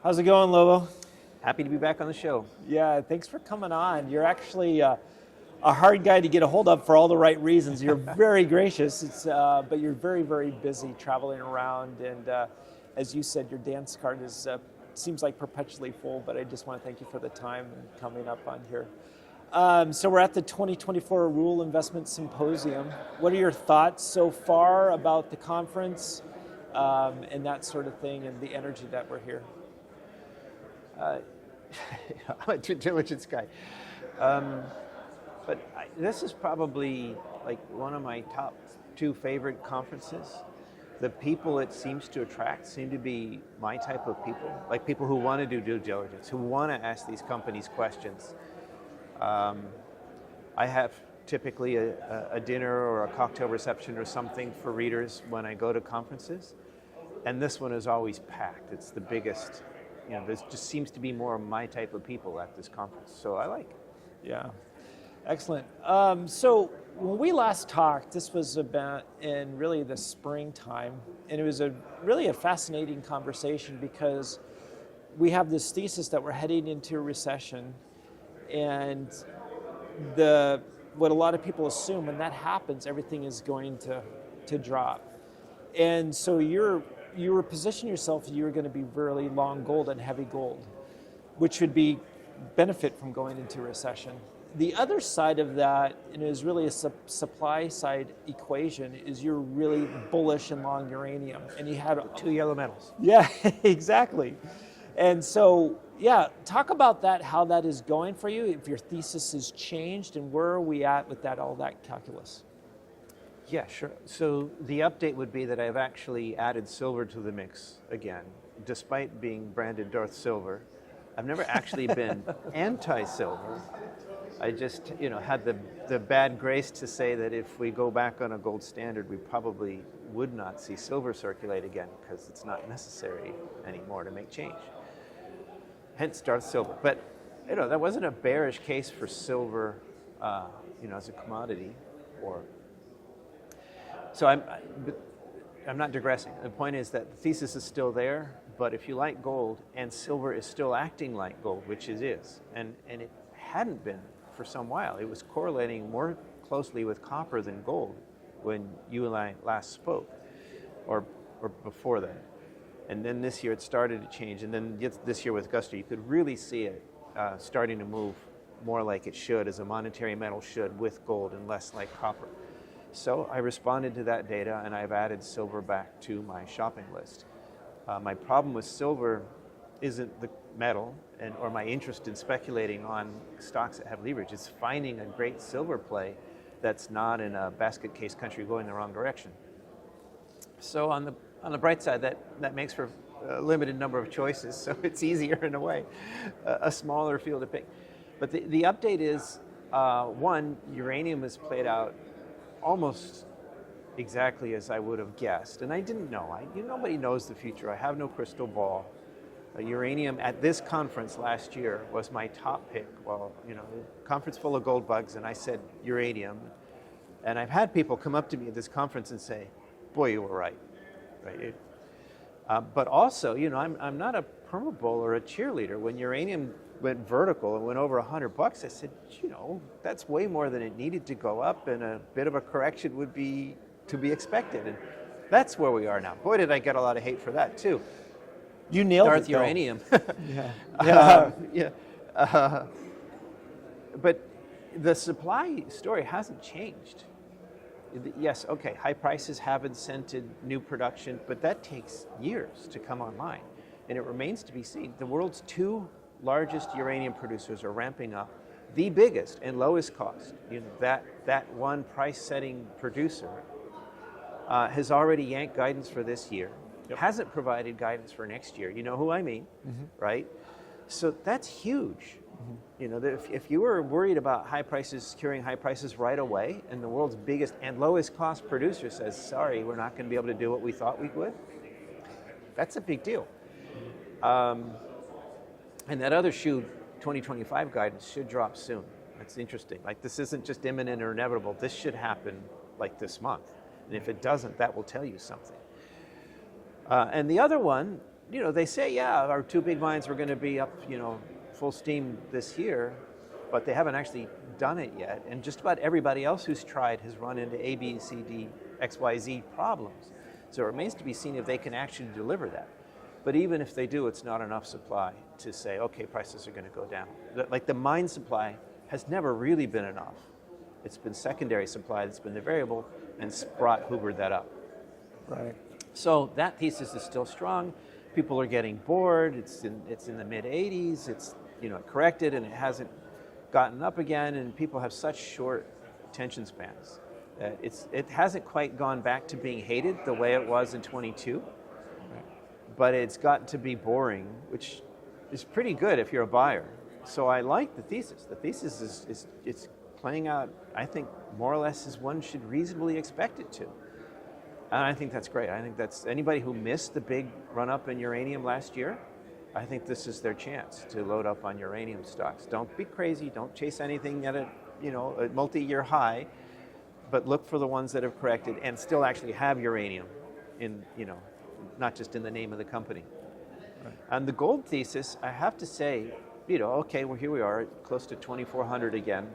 How's it going, Lobo? Happy to be back on the show. Yeah, thanks for coming on. You're actually a hard guy to get a hold of for all the right reasons. You're very gracious, but you're very, very busy traveling around. And as you said, your dance card seems like perpetually full, but I just want to thank you for the time coming up on here. So we're at the 2024 Rural Investment Symposium. What are your thoughts so far about the conference and that sort of thing and the energy that we're here? I'm a due diligence guy. But this is probably like one of my top 2 favorite conferences. The people it seems to attract seem to be my type of people, like people who want to do due diligence, who want to ask these companies questions. I have typically a dinner or a cocktail reception or something for readers when I go to conferences, and this one is always packed. It's the biggest. You know, there just seems to be more of my type of people at this conference, so I like it. Yeah, excellent. So when we last talked, this was about in really the springtime, and it was really a fascinating conversation because we have this thesis that we're heading into a recession, and what a lot of people assume when that happens, everything is going to drop, and so you were positioning yourself, you were going to be really long gold and heavy gold, which would benefit from going into recession. The other side of that, and it is really a supply side equation, is you're really bullish and long uranium. And you had 2 yellow metals. Yeah, exactly. And so, yeah, talk about that, how that is going for you, if your thesis has changed, and where are we at with all that calculus? Yeah, sure. So the update would be that I've actually added silver to the mix again, despite being branded Darth Silver. I've never actually been anti-silver. I just, had the bad grace to say that if we go back on a gold standard, we probably would not see silver circulate again because it's not necessary anymore to make change. Hence Darth Silver. But, that wasn't a bearish case for silver, as a commodity or. So I'm not digressing. The point is that the thesis is still there, but if you like gold, and silver is still acting like gold, which it is, and it hadn't been for some while. It was correlating more closely with copper than gold when you and I last spoke, or before that. And then this year it started to change, and then this year with gusto, you could really see it starting to move more like it should, as a monetary metal should, with gold and less like copper. So I responded to that data, and I've added silver back to my shopping list. My problem with silver isn't the metal or my interest in speculating on stocks that have leverage. It's finding a great silver play that's not in a basket case country going the wrong direction. So on the bright side, that makes for a limited number of choices, so it's easier in a way, a smaller field to pick. But the update is, one, uranium has played out almost exactly as I would have guessed, and I didn't know. Nobody knows the future. I have no crystal ball. Uranium at this conference last year was my top pick. Well, a conference full of gold bugs, and I said uranium. And I've had people come up to me at this conference and say, "Boy, you were right." Right. But also, I'm not a perma bull or a cheerleader. When uranium went vertical and went over $100, I said, that's way more than it needed to go up, and a bit of a correction would be to be expected. And that's where we are now. Boy, did I get a lot of hate for that too. You nailed Darth it, though. Uranium. Yeah. But the supply story hasn't changed. Yes, okay, high prices have incented new production, but that takes years to come online, and it remains to be seen. The world's 2 largest uranium producers are ramping up. The biggest and lowest cost, that one price-setting producer has already yanked guidance for this year, hasn't provided guidance for next year. You know who I mean, right? So that's huge. If you were worried about high prices, securing high prices right away, and the world's biggest and lowest cost producer says, sorry, we're not going to be able to do what we thought we would, that's a big deal. And that other shoe, 2025 guidance, should drop soon. That's interesting. Like, this isn't just imminent or inevitable. This should happen like this month. And if it doesn't, that will tell you something. And the other one, they say, yeah, our two big mines were going to be up, full steam this year, but they haven't actually done it yet. And just about everybody else who's tried has run into A, B, C, D, X, Y, Z problems. So it remains to be seen if they can actually deliver that. But even if they do, it's not enough supply to say, okay, prices are going to go down. Like, the mine supply has never really been enough. It's been secondary supply that's been the variable, and Sprott hoovered that up. Right. So that thesis is still strong. People are getting bored. It's in the mid 80s. It's it corrected and it hasn't gotten up again. And people have such short attention spans that it hasn't quite gone back to being hated the way it was in 22. Right. But it's gotten to be boring, which is pretty good if you're a buyer. So I like the thesis. The thesis is it's playing out, I think, more or less as one should reasonably expect it to. And I think that's great. I think that's anybody who missed the big run-up in uranium last year, I think this is their chance to load up on uranium stocks. Don't be crazy. Don't chase anything at a multi-year high, but look for the ones that have corrected and still actually have uranium in, not just in the name of the company. Right. And the gold thesis, I have to say, okay, well, here we are, close to 2,400 again.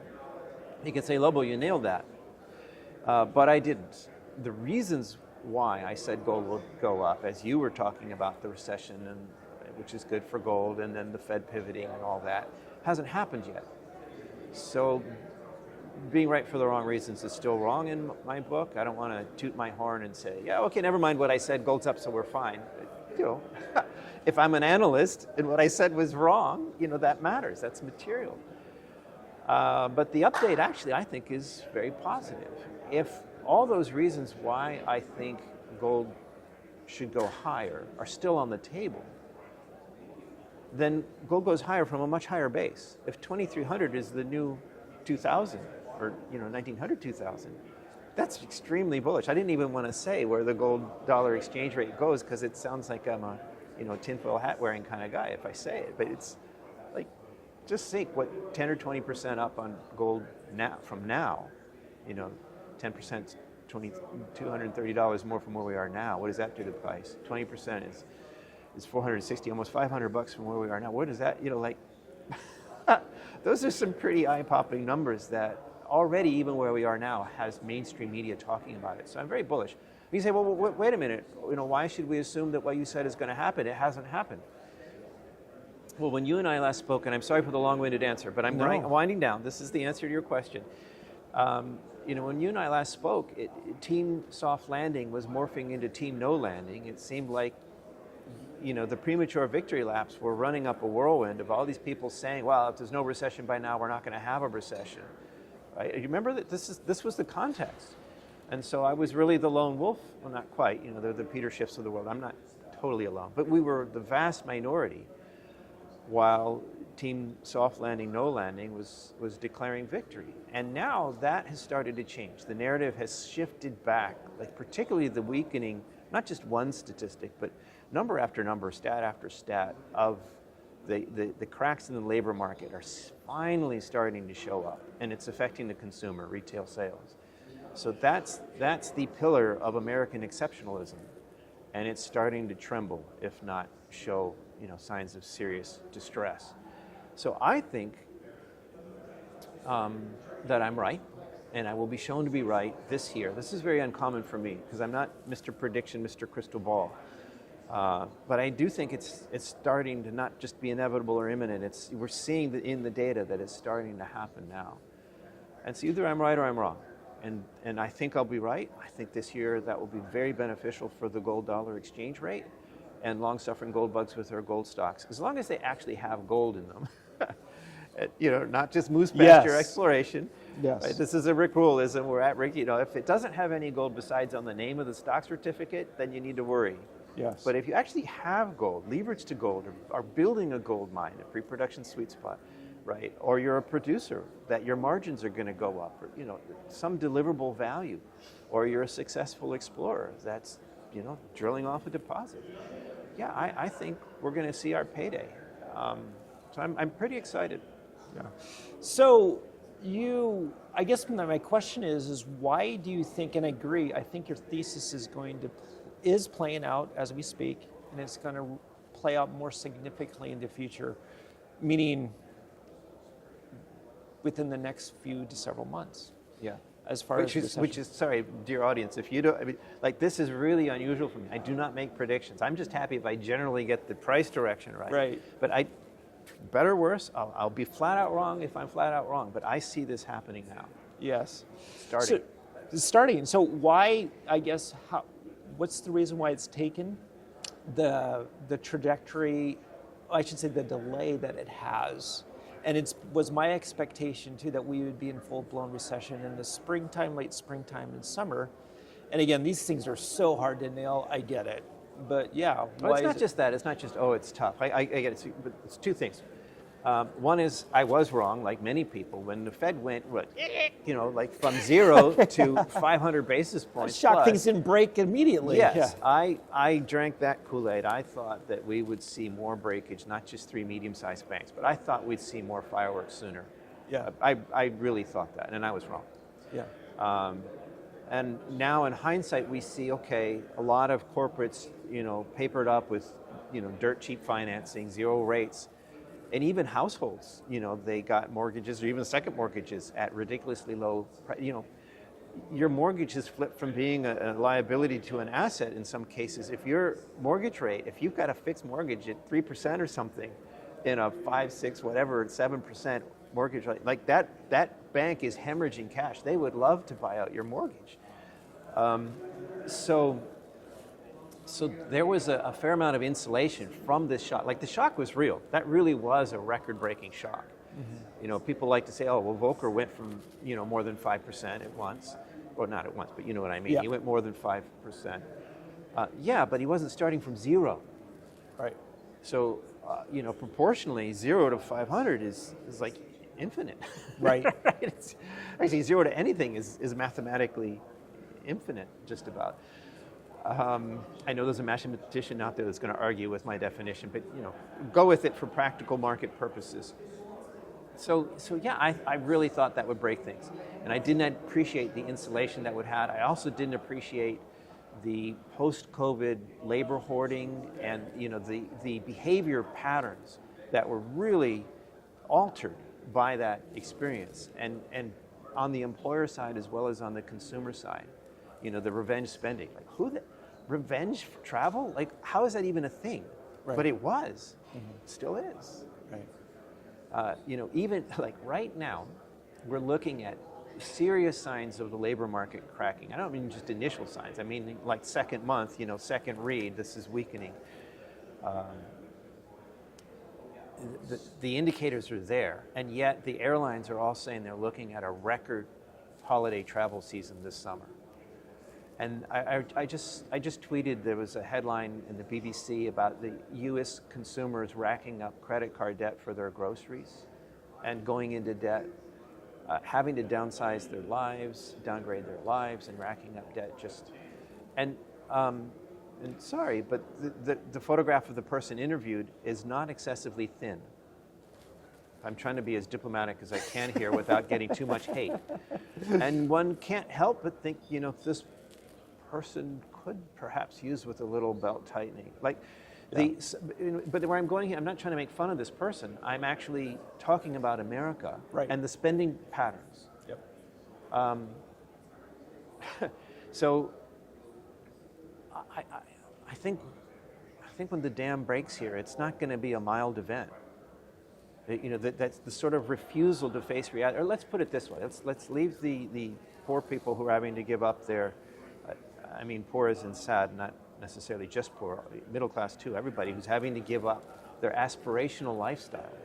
You can say, Lobo, you nailed that. But I didn't. The reasons why I said gold will go up, as you were talking about the recession, and which is good for gold, and then the Fed pivoting and all that, hasn't happened yet. So being right for the wrong reasons is still wrong in my book. I don't want to toot my horn and say, yeah, okay, never mind what I said, gold's up, so we're fine. If I'm an analyst and what I said was wrong, that matters. That's material. But the update actually, I think, is very positive. If all those reasons why I think gold should go higher are still on the table, then gold goes higher from a much higher base. If 2,300 is the new 2,000, or 1,900, 2,000, that's extremely bullish. I didn't even want to say where the gold-dollar exchange rate goes because it sounds like I'm a tinfoil hat wearing kind of guy if I say it. But it's like, just think what 10 or 20% up on gold now from now, 10%, $230 more from where we are now. What does that do to the price? 20% is 460, almost $500 from where we are now. What is that? Those are some pretty eye-popping numbers that already, even where we are now, has mainstream media talking about it. So I'm very bullish. You say, well, wait a minute. Why should we assume that what you said is going to happen? It hasn't happened. Well, when you and I last spoke, and I'm sorry for the long-winded answer, but I'm winding down. This is the answer to your question. When you and I last spoke, Team Soft Landing was morphing into Team No Landing. It seemed like, the premature victory laps were running up a whirlwind of all these people saying, well, if there's no recession by now, we're not going to have a recession. Right? You remember that this was the context. And so I was really the lone wolf. Well, not quite. They're the Peter Schiffs of the world. I'm not totally alone. But we were the vast minority while Team Soft Landing, No Landing was declaring victory. And now that has started to change. The narrative has shifted back, like particularly the weakening, not just one statistic, but number after number, stat after stat of the cracks in the labor market are finally starting to show up, and it's affecting the consumer, retail sales. So that's the pillar of American exceptionalism, and it's starting to tremble, if not show signs of serious distress. So I think that I'm right, and I will be shown to be right this year. This is very uncommon for me because I'm not Mr. Prediction, Mr. Crystal Ball. But I do think it's starting to not just be inevitable or imminent. We're seeing in the data that it's starting to happen now. And so either I'm right or I'm wrong. And I think I'll be right. I think this year that will be very beneficial for the gold-dollar exchange rate and long-suffering gold bugs with their gold stocks, as long as they actually have gold in them. Not just moose pasture exploration. Yes. Right? This is a Rick Ruleism. We're at Rick. If it doesn't have any gold besides on the name of the stock certificate, then you need to worry. Yes. But if you actually have gold, leverage to gold, or are building a gold mine, a pre-production sweet spot, right? Or you're a producer that your margins are going to go up, or some deliverable value, or you're a successful explorer that's drilling off a deposit. Yeah, I think we're going to see our payday. So I'm pretty excited. Yeah. So I guess my question is why do you think, and I agree, I think your thesis is playing out as we speak, and it's going to play out more significantly in the future, meaning within the next few to several months. Yeah. As far as which is, sorry, dear audience, if you don't, I mean, like this is really unusual for me. I do not make predictions. I'm just happy if I generally get the price direction right. Right. But better or worse, I'll be flat out wrong if I'm flat out wrong. But I see this happening now. Yes. Starting. So why, I guess, what's the reason why it's taken the trajectory, I should say the delay that it has? And it was my expectation too that we would be in full-blown recession in the springtime, late springtime and summer. And again, these things are so hard to nail, I get it. But yeah, well, it's not just that. It's not just, oh, it's tough. I get it. But it's two things. One is I was wrong, like many people, when the Fed went, like from 0 to 500 basis points. Shock things didn't break immediately. Yes, yeah. I drank that Kool-Aid. I thought that we would see more breakage, not just 3 medium-sized banks, but I thought we'd see more fireworks sooner. Yeah. I really thought that, and I was wrong. Yeah. And now in hindsight, we see, okay, a lot of corporates, papered up with, dirt cheap financing, 0 rates. And even households, they got mortgages or even second mortgages at ridiculously low, your mortgage has flipped from being a liability to an asset in some cases. If your mortgage rate, if you've got a fixed mortgage at 3% or something in a 5, 6, whatever, 7% mortgage rate, like that bank is hemorrhaging cash. They would love to buy out your mortgage. So there was a fair amount of insulation from this shock. Like the shock was real. That really was a record-breaking shock. Mm-hmm. People like to say, oh, well, Volcker went from, more than 5% at once. Well, not at once, but you know what I mean. Yeah. He went more than 5%. Yeah, but he wasn't starting from 0. Right. So, proportionally, 0 to 500 is like infinite. Right. Right? Actually, 0 to anything is mathematically infinite, just about. I know there's a mathematician out there that's going to argue with my definition, but go with it for practical market purposes. So yeah, I really thought that would break things, and I didn't appreciate the insulation that would have. I also didn't appreciate the post-COVID labor hoarding and the behavior patterns that were really altered by that experience, and on the employer side as well as on the consumer side. The revenge spending, like revenge travel? Like, how is that even a thing? Right. But it was, still is. Right. Even like right now, we're looking at serious signs of the labor market cracking. I don't mean just initial signs. I mean like second month, second read, this is weakening. The indicators are there, and yet the airlines are all saying they're looking at a record holiday travel season this summer. And I just tweeted, there was a headline in the BBC about the U.S. consumers racking up credit card debt for their groceries and going into debt, having to downsize their lives, downgrade their lives, and racking up debt and sorry, but the photograph of the person interviewed is not excessively thin. I'm trying to be as diplomatic as I can here without getting too much hate. And one can't help but think, this person could perhaps use with a little belt tightening. But where I'm going here, I'm not trying to make fun of this person. I'm actually talking about America and the spending patterns. Yep. So I think when the dam breaks here, it's not going to be a mild event. That's the sort of refusal to face reality. Or let's put it this way: let's leave the poor people who are having to give up their. I mean, poor as in sad, not necessarily just poor, middle class too, everybody who's having to give up their aspirational lifestyle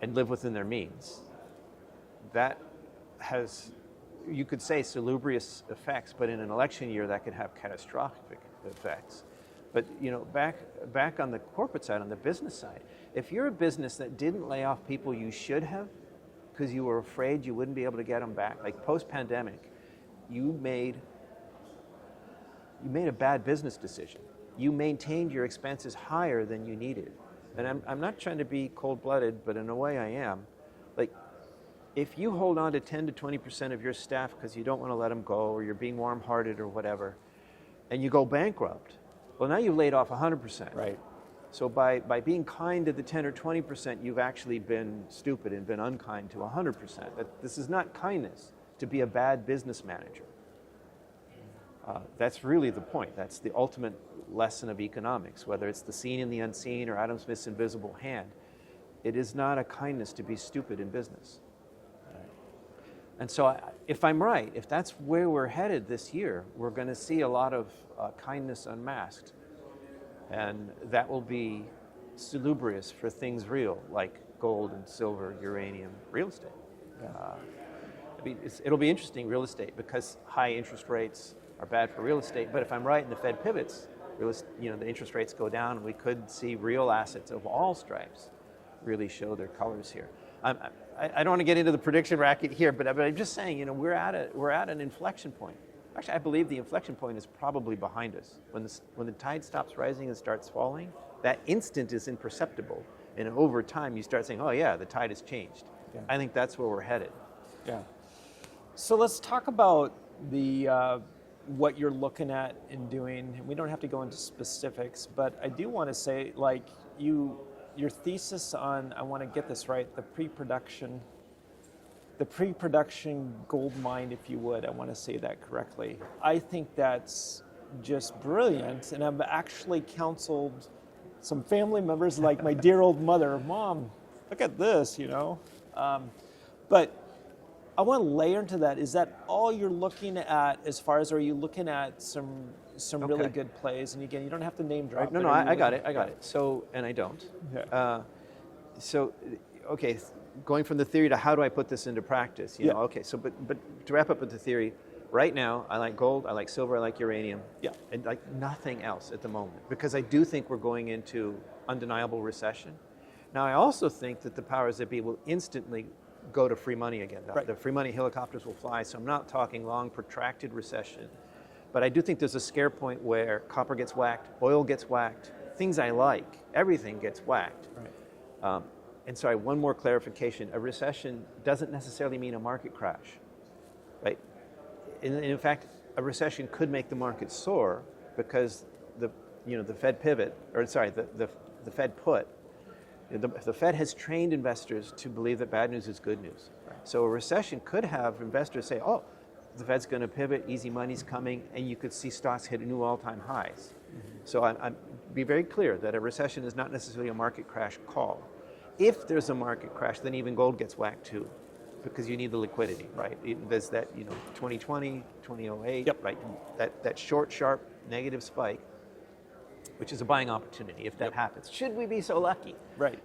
and live within their means. That has, you could say, salubrious effects, but in an election year that could have catastrophic effects. But back on the corporate side, on the business side, if you're a business that didn't lay off people you should have because you were afraid you wouldn't be able to get them back, like post-pandemic, you made a bad business decision. You maintained your expenses higher than you needed. And I'm not trying to be cold-blooded, but in a way I am. Like, if you hold on to 10 to 20% of your staff because you don't want to let them go or you're being warm-hearted or whatever, and you go bankrupt, well, now you've laid off 100%. Right. So by being kind to the 10 or 20%, you've actually been stupid and been unkind to 100%. This is not kindness to be a bad business manager. That's really the point. That's the ultimate lesson of economics, whether it's the seen and the unseen or Adam Smith's invisible hand. It is not a kindness to be stupid in business. And so if I'm right, if that's where we're headed this year, we're going to see a lot of kindness unmasked. And that will be salubrious for things real, like gold and silver, uranium, real estate. It'll be interesting, real estate, because high interest rates are bad for real estate. But if I'm right and the Fed pivots, the interest rates go down, and we could see real assets of all stripes really show their colors here. I don't want to get into the prediction racket here, but I'm just saying, we're at an inflection point. Actually, I believe the inflection point is probably behind us. When the tide stops rising and starts falling, that instant is imperceptible, and over time you start saying, "Oh yeah, the tide has changed." Yeah. I think that's where we're headed. Yeah. So let's talk about the what you're looking at and doing. We don't have to go into specifics, but I do want to say, like, your thesis on, I want to get this right, the pre-production gold mine, if you would. I want to say that correctly. I think that's just brilliant, and I've actually counseled some family members, like my dear old mother, "Mom, look at this," But I want to layer into that. Is that all you're looking at as far as, are you looking at some really good plays? And again, you don't have to name drop. Right. No, I got it. So, and I don't. Yeah. Going from the theory to how do I put this into practice? Okay. So, but to wrap up with the theory, right now I like gold, I like silver, I like uranium. Yeah. And like nothing else at the moment, because I do think we're going into undeniable recession. Now, I also think that the powers that be will instantly go to free money again. Right. The free money helicopters will fly. So I'm not talking long, protracted recession. But I do think there's a scare point where copper gets whacked, oil gets whacked, things I like, everything gets whacked. Right. And sorry, one more clarification. A recession doesn't necessarily mean a market crash, right? In fact, a recession could make the market soar because the Fed pivot, or sorry, the Fed put. The Fed has trained investors to believe that bad news is good news. Right. So a recession could have investors say, "Oh, the Fed's going to pivot, easy money's coming," and you could see stocks hit new all-time highs. Mm-hmm. So I be very clear that a recession is not necessarily a market crash call. If there's a market crash, then even gold gets whacked too, because you need the liquidity, right? There's that 2020, 2008, yep. Right? That short, sharp negative spike, which is a buying opportunity if that yep. happens. Should we be so lucky? Right.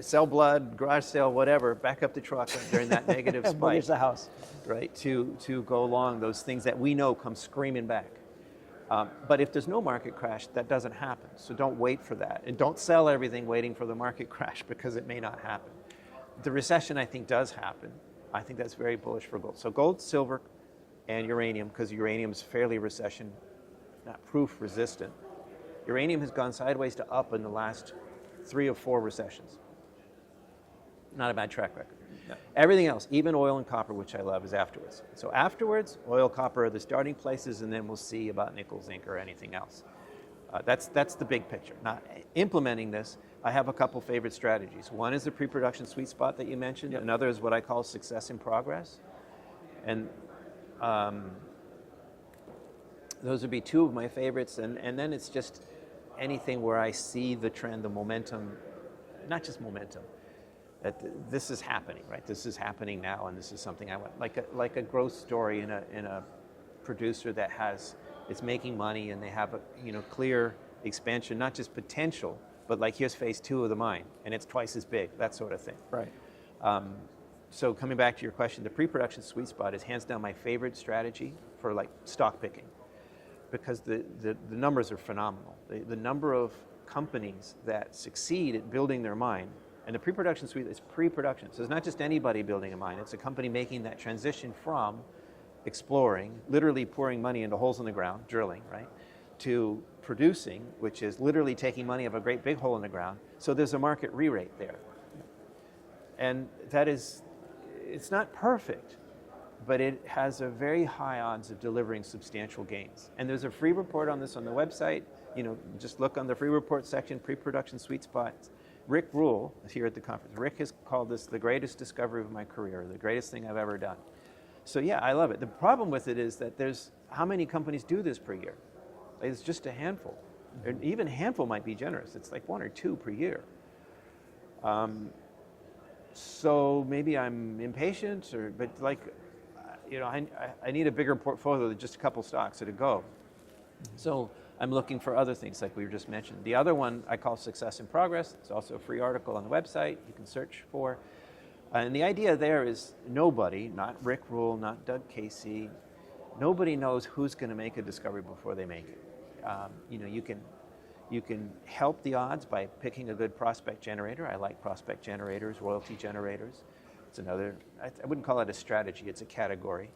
Sell blood, garage sale, whatever, back up the truck during that negative spike. Mortgage the house. Right, to go along those things that we know come screaming back. But if there's no market crash, that doesn't happen. So don't wait for that. And don't sell everything waiting for the market crash, because it may not happen. The recession, I think, does happen. I think that's very bullish for gold. So gold, silver, and uranium, because uranium is fairly recession, not proof resistant. Uranium has gone sideways to up in the last 3 or 4 recessions. Not a bad track record. No. Everything else, even oil and copper, which I love, is afterwards. So afterwards, oil, copper are the starting places, and then we'll see about nickel, zinc, or anything else. That's the big picture. Now, implementing this, I have a couple favorite strategies. One is the pre-production sweet spot that you mentioned. Yep. Another is what I call success in progress. And those would be 2 of my favorites. And then it's just anything where I see the trend, the momentum, not just momentum, that this is happening, right? This is happening now, and this is something I want, like a growth story in a producer that it's making money, and they have a clear expansion, not just potential, but like here's phase 2 of the mine, and it's twice as big, that sort of thing. Right. So coming back to your question, the pre-production sweet spot is hands down my favorite strategy for like stock picking, because the numbers are phenomenal. The number of companies that succeed at building their mine. And the pre-production suite is pre-production. So it's not just anybody building a mine. It's a company making that transition from exploring, literally pouring money into holes in the ground, drilling, right, to producing, which is literally taking money of a great big hole in the ground. So there's a market re-rate there. And that is it's not perfect, but it has a very high odds of delivering substantial gains. And there's a free report on this on the website. Just look on the free report section, pre-production sweet spots. Rick Rule, here at the conference, Rick has called this the greatest discovery of my career, the greatest thing I've ever done. So yeah, I love it. The problem with it is that how many companies do this per year? It's just a handful. Mm-hmm. Even a handful might be generous. It's like 1 or 2 per year. So maybe I'm impatient, but I need a bigger portfolio than just a couple stocks at a go. Mm-hmm. So I'm looking for other things like we just mentioned. The other one I call Success in Progress. It's also a free article on the website you can search for. And the idea there is nobody, not Rick Rule, not Doug Casey, nobody knows who's going to make a discovery before they make it. You can help the odds by picking a good prospect generator. I like prospect generators, royalty generators. It's another, I wouldn't call it a strategy, it's a category.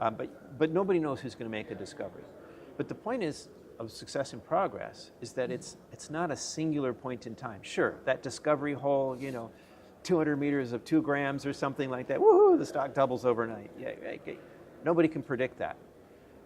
Mm-hmm. But nobody knows who's going to make a discovery. But the point of Success in Progress is that it's not a singular point in time. Sure, that discovery hole, 200 meters of 2 grams or something like that, woohoo, the stock doubles overnight. Yeah, okay. Nobody can predict that.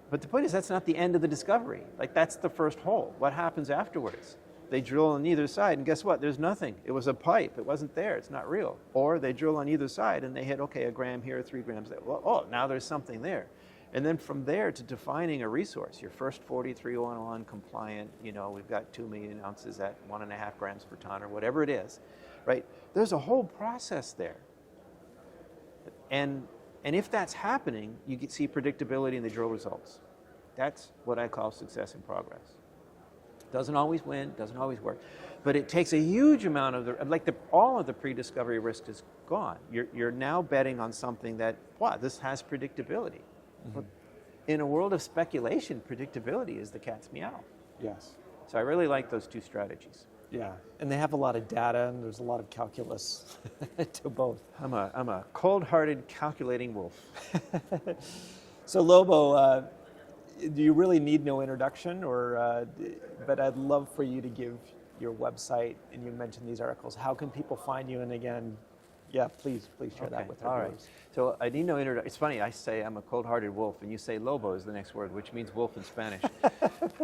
But the point is that's not the end of the discovery. Like that's the first hole. What happens afterwards? They drill on either side and guess what? There's nothing. It was a pipe. It wasn't there. It's not real. Or they drill on either side and they hit, okay, 1 gram here, 3 grams there. Well, now there's something there. And then from there to defining a resource, your first 43-101 compliant, we've got 2 million ounces at 1.5 grams per ton or whatever it is, right? There's a whole process there. And if that's happening, you can see predictability in the drill results. That's what I call success in progress. Doesn't always win, doesn't always work, but it takes a huge amount of all of the pre-discovery risk is gone. You're now betting on something that, this has predictability. Mm-hmm. In a world of speculation, predictability is the cat's meow. Yes. So I really like those 2 strategies. Yeah, and they have a lot of data, and there's a lot of calculus to both. I'm a cold-hearted, calculating wolf. So Lobo, do you really need no introduction, but I'd love for you to give your website, and you mentioned these articles. How can people find you? And again, yeah, please share that with our viewers. So I need no introduction. It's funny, I say I'm a cold-hearted wolf, and you say Lobo is the next word, which means wolf in Spanish.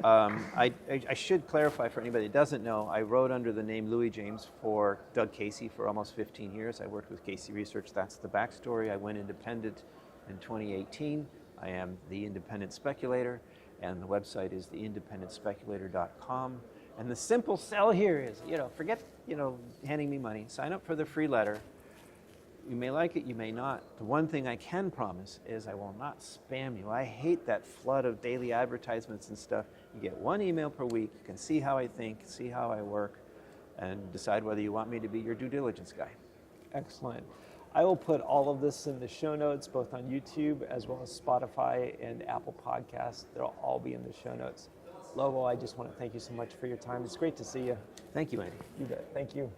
I should clarify for anybody that doesn't know, I wrote under the name Louis James for Doug Casey for almost 15 years. I worked with Casey Research. That's the backstory. I went independent in 2018. I am the independent speculator, and the website is theindependentspeculator.com. And the simple sell here is, forget, handing me money. Sign up for the free letter. You may like it, you may not. The one thing I can promise is I will not spam you. I hate that flood of daily advertisements and stuff. You get 1 email per week. You can see how I think, see how I work, and decide whether you want me to be your due diligence guy. Excellent. I will put all of this in the show notes, both on YouTube as well as Spotify and Apple Podcasts. They'll all be in the show notes. Lobo, I just want to thank you so much for your time. It's great to see you. Thank you, Andy. You bet. Thank you.